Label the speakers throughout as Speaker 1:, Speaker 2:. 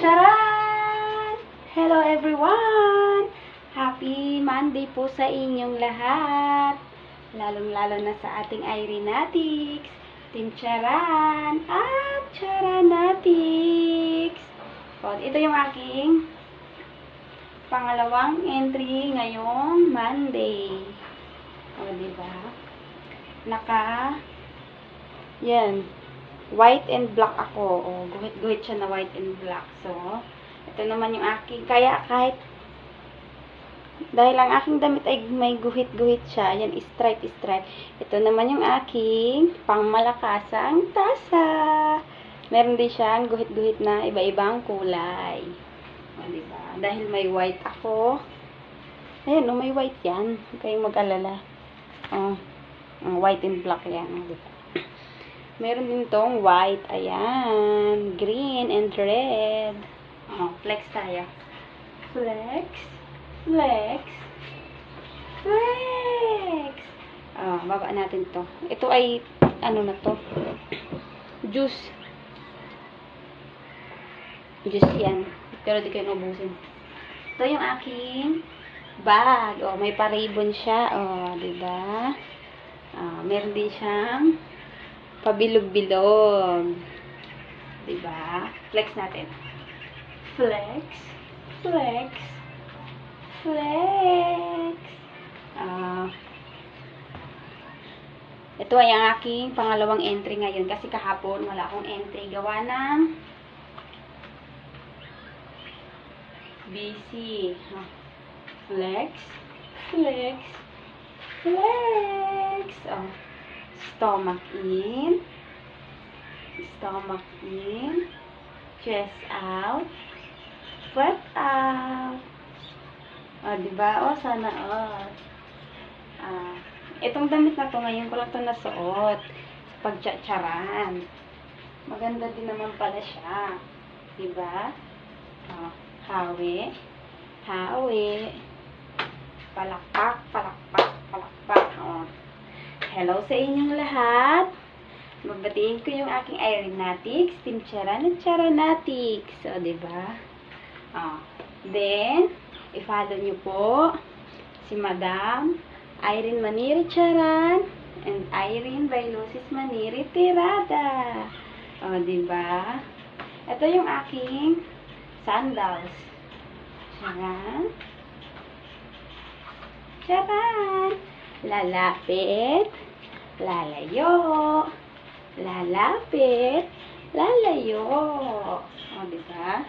Speaker 1: Charan! Hello everyone! Happy Monday po sa inyong lahat. Lalong-lalo na sa ating Irenatics, Team Charan at Charanatics. So, ito yung aking pangalawang entry ngayong Monday. O, diba? Yan. White and black ako. O, guhit-guhit siya na white and black. So, ito naman yung aking, kaya kahit, dahil ang aking damit ay may guhit-guhit siya, yan, stripe. Ito naman yung aking pangmalakasang tasa. Meron din siyang guhit-guhit na iba-ibang kulay. O, diba? Dahil may white ako. Ayan, may white yan. Huwag kayong mag-alala. White and black yan. O, diba? Meron din tong white. Ayan. Green and red. Flex tayo. Flex. Baba natin to. Ito ay, ano na to? Juice yan. Pero di kayo mabusin. Ito yung aking bag. May pa-ribbon siya. Diba? Meron din siyang pabilog-bilog. Diba? Flex natin. Flex. Ito ay ang aking pangalawang entry ngayon. Kasi kahapon wala akong entry. Gawa ng busy. Flex. Stomach in, chest out, butt out. Diba? Sana all. Itong damit na to, ngayon ko lang ito nasuot sa pagtsatsaran. Maganda din naman pala siya. Diba? Hawi. Palakpak. Hello sa inyong lahat. Magbatiin ko yung aking Irenatics, Team Charan at Charanatics. So, diba? Then, i-follow nyo po si Madam Irene Maniri Charan and Irene Bailosis Maniri Tirada. Diba? Ito yung aking sandals. Charan! Lalapit, lalayo, lalapit, lalayo. Diba?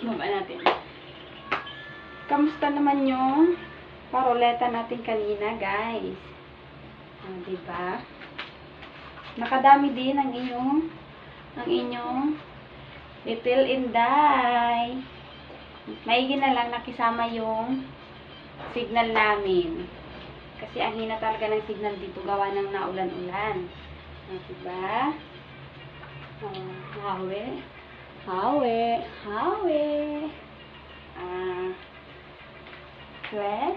Speaker 1: Baba natin. Kamusta naman yung paroleta natin kanina, guys? Diba? Nakadami din ang inyong little inday. Maigi na lang nakisama yung signal namin. Kasi ang hina talaga ng signal dito gawa ng naulan-ulan. Diba? Hawi. Flex.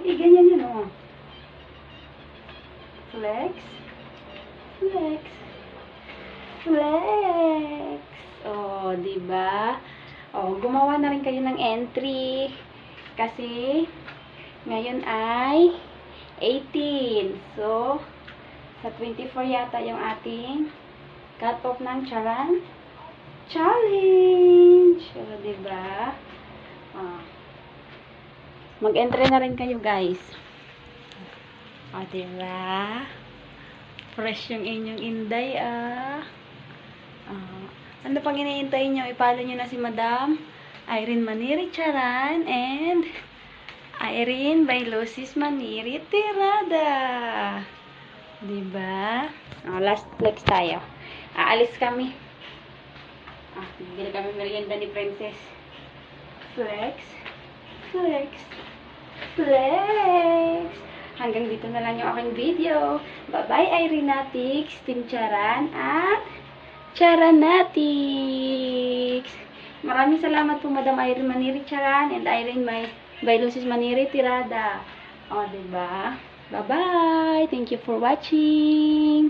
Speaker 1: Ganyan yun, Flex. Diba? Gumawa na rin kayo ng entry. Kasi, ngayon ay 18. So, sa 24 yata yung ating cut-off ng Charan Challenge. Diba? Mag-entry na rin kayo, guys. Diba? Fresh yung inyong inday, Ano pang iniintay nyo? I-follow nyo na si Madam Irene Maniri Charan and Irene Bailosis Maniri Tirada. Diba? Last flex tayo. Aalis kami. Bibili kami merienda ni Princess. Flex. Hanggang dito na lang yung aking video. Bye-bye, Irenatics, Team Charan at Charanatics. Maraming salamat po, Madam Irene Maniri Charan and Irene Bailosis Maniri Tirada. Diba? Bye-bye. Thank you for watching.